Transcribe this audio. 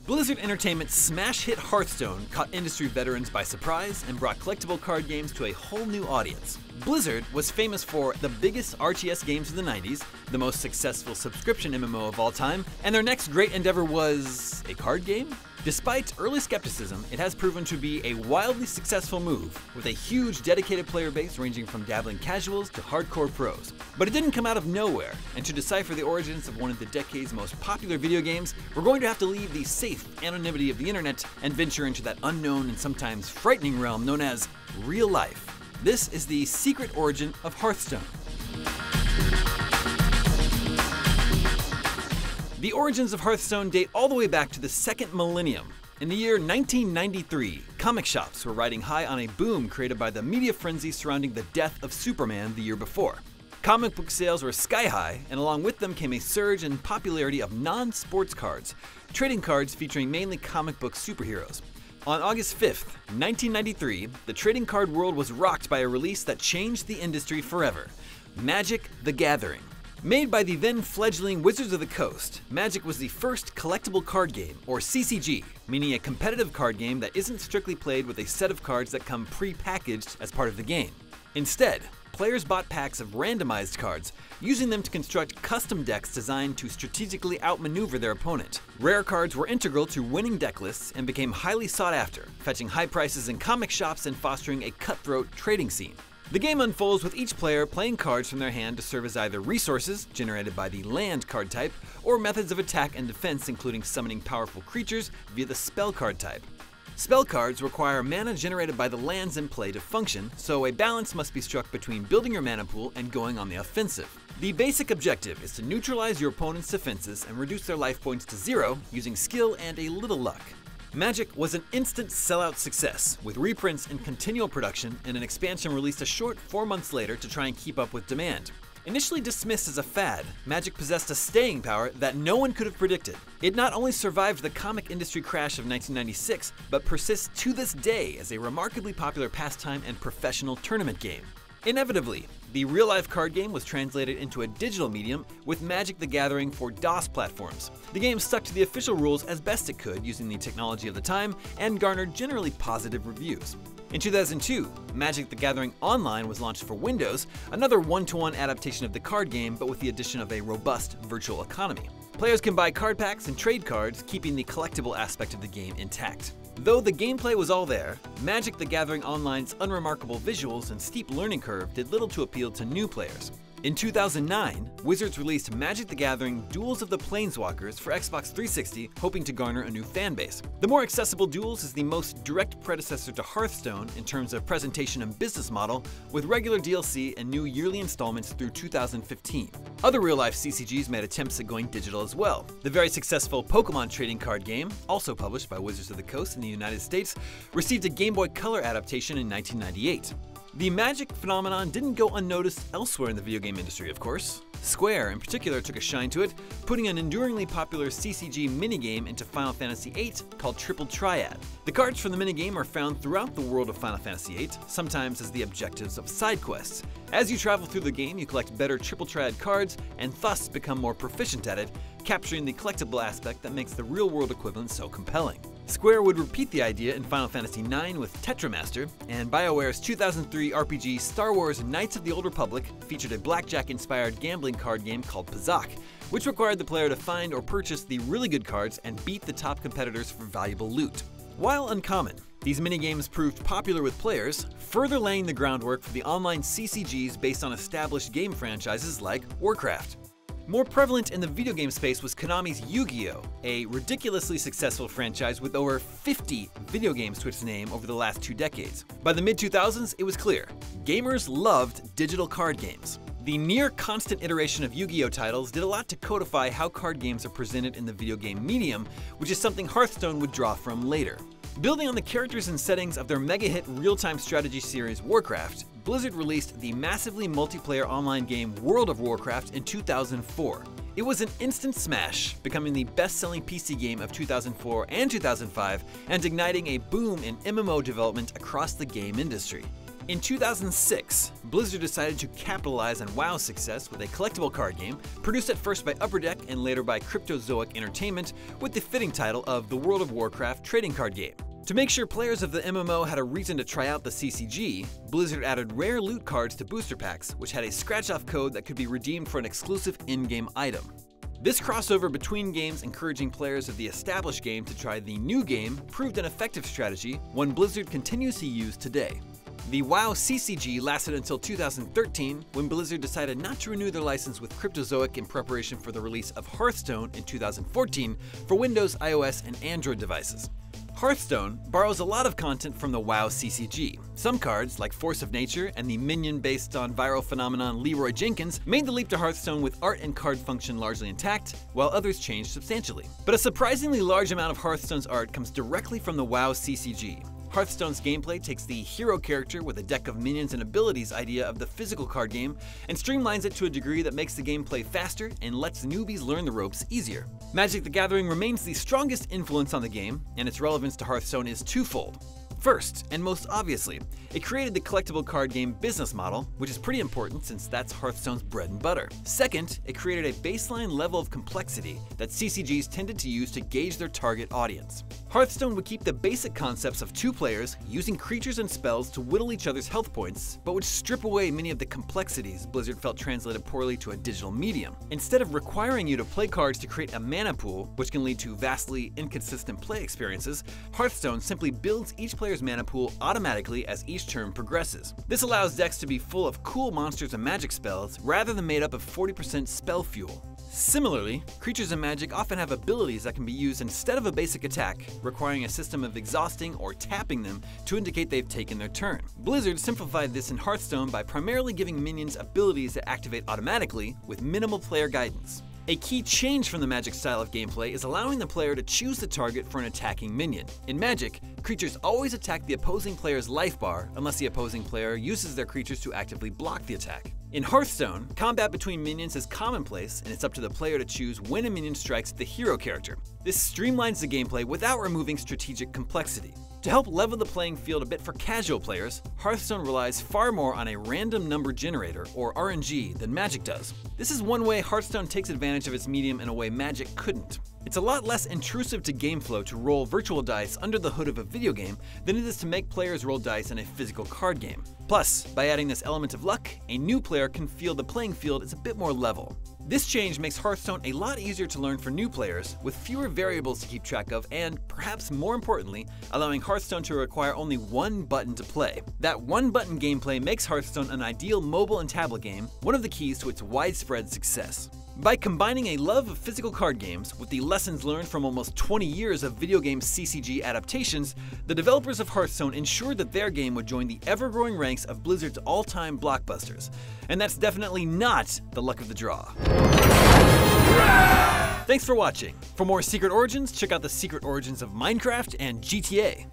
Blizzard Entertainment's smash hit Hearthstone caught industry veterans by surprise and brought collectible card games to a whole new audience. Blizzard was famous for the biggest RTS games of the 90s, the most successful subscription MMO of all time, and their next great endeavor was a card game? Despite early skepticism, it has proven to be a wildly successful move, with a huge dedicated player base ranging from dabbling casuals to hardcore pros. But it didn't come out of nowhere, and to decipher the origins of one of the decade's most popular video games, we're going to have to leave the safe anonymity of the internet and venture into that unknown and sometimes frightening realm known as real life. This is the secret origin of Hearthstone. The origins of Hearthstone date all the way back to the second millennium. In the year 1993, comic shops were riding high on a boom created by the media frenzy surrounding the death of Superman the year before. Comic book sales were sky high, and along with them came a surge in popularity of non-sports cards, trading cards featuring mainly comic book superheroes. On August 5th, 1993, the trading card world was rocked by a release that changed the industry forever: Magic: The Gathering. Made by the then fledgling Wizards of the Coast, Magic was the first collectible card game, or CCG, meaning a competitive card game that isn't strictly played with a set of cards that come pre-packaged as part of the game. Instead, players bought packs of randomized cards, using them to construct custom decks designed to strategically outmaneuver their opponent. Rare cards were integral to winning deck lists and became highly sought after, fetching high prices in comic shops and fostering a cutthroat trading scene. The game unfolds with each player playing cards from their hand to serve as either resources, generated by the land card type, or methods of attack and defense, including summoning powerful creatures via the spell card type. Spell cards require mana generated by the lands in play to function, so a balance must be struck between building your mana pool and going on the offensive. The basic objective is to neutralize your opponent's defenses and reduce their life points to 0 using skill and a little luck. Magic was an instant sellout success, with reprints in continual production and an expansion released a short 4 months later to try and keep up with demand. Initially dismissed as a fad, Magic possessed a staying power that no one could have predicted. It not only survived the comic industry crash of 1996, but persists to this day as a remarkably popular pastime and professional tournament game. Inevitably, the real-life card game was translated into a digital medium with Magic: The Gathering for DOS platforms. The game stuck to the official rules as best it could using the technology of the time and garnered generally positive reviews. In 2002, Magic: The Gathering Online was launched for Windows, another one-to-one adaptation of the card game but with the addition of a robust virtual economy. Players can buy card packs and trade cards, keeping the collectible aspect of the game intact. Though the gameplay was all there, Magic: The Gathering Online's unremarkable visuals and steep learning curve did little to appeal to new players. In 2009, Wizards released Magic: The Gathering Duels of the Planeswalkers for Xbox 360, hoping to garner a new fanbase. The more accessible Duels is the most direct predecessor to Hearthstone in terms of presentation and business model, with regular DLC and new yearly installments through 2015. Other real-life CCGs made attempts at going digital as well. The very successful Pokemon trading card game, also published by Wizards of the Coast in the United States, received a Game Boy Color adaptation in 1998. The Magic phenomenon didn't go unnoticed elsewhere in the video game industry, of course. Square, in particular, took a shine to it, putting an enduringly popular CCG minigame into Final Fantasy VIII called Triad. The cards from the minigame are found throughout the world of Final Fantasy VIII, sometimes as the objectives of side quests. As you travel through the game, you collect better Triad cards and thus become more proficient at it, capturing the collectible aspect that makes the real-world equivalent so compelling. Square would repeat the idea in Final Fantasy IX with Tetramaster, and BioWare's 2003 RPG Star Wars Knights of the Old Republic featured a blackjack-inspired gambling card game called Pazak, which required the player to find or purchase the really good cards and beat the top competitors for valuable loot. While uncommon, these minigames proved popular with players, further laying the groundwork for the online CCGs based on established game franchises like Warcraft. More prevalent in the video game space was Konami's Yu-Gi-Oh!, a ridiculously successful franchise with over 50 video games to its name over the last 2 decades. By the mid-2000s, it was clear, gamers loved digital card games. The near-constant iteration of Yu-Gi-Oh! Titles did a lot to codify how card games are presented in the video game medium, which is something Hearthstone would draw from later. Building on the characters and settings of their mega-hit real-time strategy series Warcraft, Blizzard released the massively multiplayer online game World of Warcraft in 2004. It was an instant smash, becoming the best-selling PC game of 2004 and 2005, and igniting a boom in MMO development across the game industry. In 2006, Blizzard decided to capitalize on WoW's success with a collectible card game, produced at first by Upper Deck and later by Cryptozoic Entertainment, with the fitting title of the World of Warcraft trading card game. To make sure players of the MMO had a reason to try out the CCG, Blizzard added rare loot cards to booster packs, which had a scratch-off code that could be redeemed for an exclusive in-game item. This crossover between games encouraging players of the established game to try the new game proved an effective strategy, one Blizzard continues to use today. The Wow Ccg lasted until 2013, when Blizzard decided not to renew their license with Cryptozoic in preparation for the release of Hearthstone in 2014 for Windows, iOS, and Android devices. Hearthstone borrows a lot of content from the Wow Ccg. Some cards, like Force of Nature and the minion based on viral phenomenon Leroy Jenkins, made the leap to Hearthstone with art and card function largely intact, while others changed substantially. But a surprisingly large amount of Hearthstone's art comes directly from the Wow Ccg. Hearthstone's gameplay takes the hero character with a deck of minions and abilities idea of the physical card game and streamlines it to a degree that makes the gameplay faster and lets newbies learn the ropes easier. Magic the Gathering remains the strongest influence on the game, and its relevance to Hearthstone is twofold. First, and most obviously, it created the collectible card game business model, which is pretty important since that's Hearthstone's bread and butter. Second, it created a baseline level of complexity that CCGs tended to use to gauge their target audience. Hearthstone would keep the basic concepts of two players using creatures and spells to whittle each other's health points, but would strip away many of the complexities Blizzard felt translated poorly to a digital medium. Instead of requiring you to play cards to create a mana pool, which can lead to vastly inconsistent play experiences, Hearthstone simply builds each player's mana pool automatically as each turn progresses. This allows decks to be full of cool monsters and magic spells rather than made up of 40% spell fuel. Similarly, creatures in Magic often have abilities that can be used instead of a basic attack, requiring a system of exhausting or tapping them to indicate they've taken their turn. Blizzard simplified this in Hearthstone by primarily giving minions abilities that activate automatically with minimal player guidance. A key change from the Magic style of gameplay is allowing the player to choose the target for an attacking minion. In Magic, creatures always attack the opposing player's life bar unless the opposing player uses their creatures to actively block the attack. In Hearthstone, combat between minions is commonplace, and it's up to the player to choose when a minion strikes the hero character. This streamlines the gameplay without removing strategic complexity. To help level the playing field a bit for casual players, Hearthstone relies far more on a random number generator, or RNG, than Magic does. This is one way Hearthstone takes advantage of its medium in a way Magic couldn't. It's a lot less intrusive to game flow to roll virtual dice under the hood of a video game than it is to make players roll dice in a physical card game. Plus, by adding this element of luck, a new player can feel the playing field is a bit more level. This change makes Hearthstone a lot easier to learn for new players, with fewer variables to keep track of and, perhaps more importantly, allowing Hearthstone to require only one button to play. That one-button gameplay makes Hearthstone an ideal mobile and tablet game, one of the keys to its widespread success. By combining a love of physical card games with the lessons learned from almost 20 years of video game CCG adaptations, the developers of Hearthstone ensured that their game would join the ever-growing ranks of Blizzard's all-time blockbusters. And that's definitely not the luck of the draw. Thanks for watching. For more Secret Origins, check out the Secret Origins of Minecraft and GTA.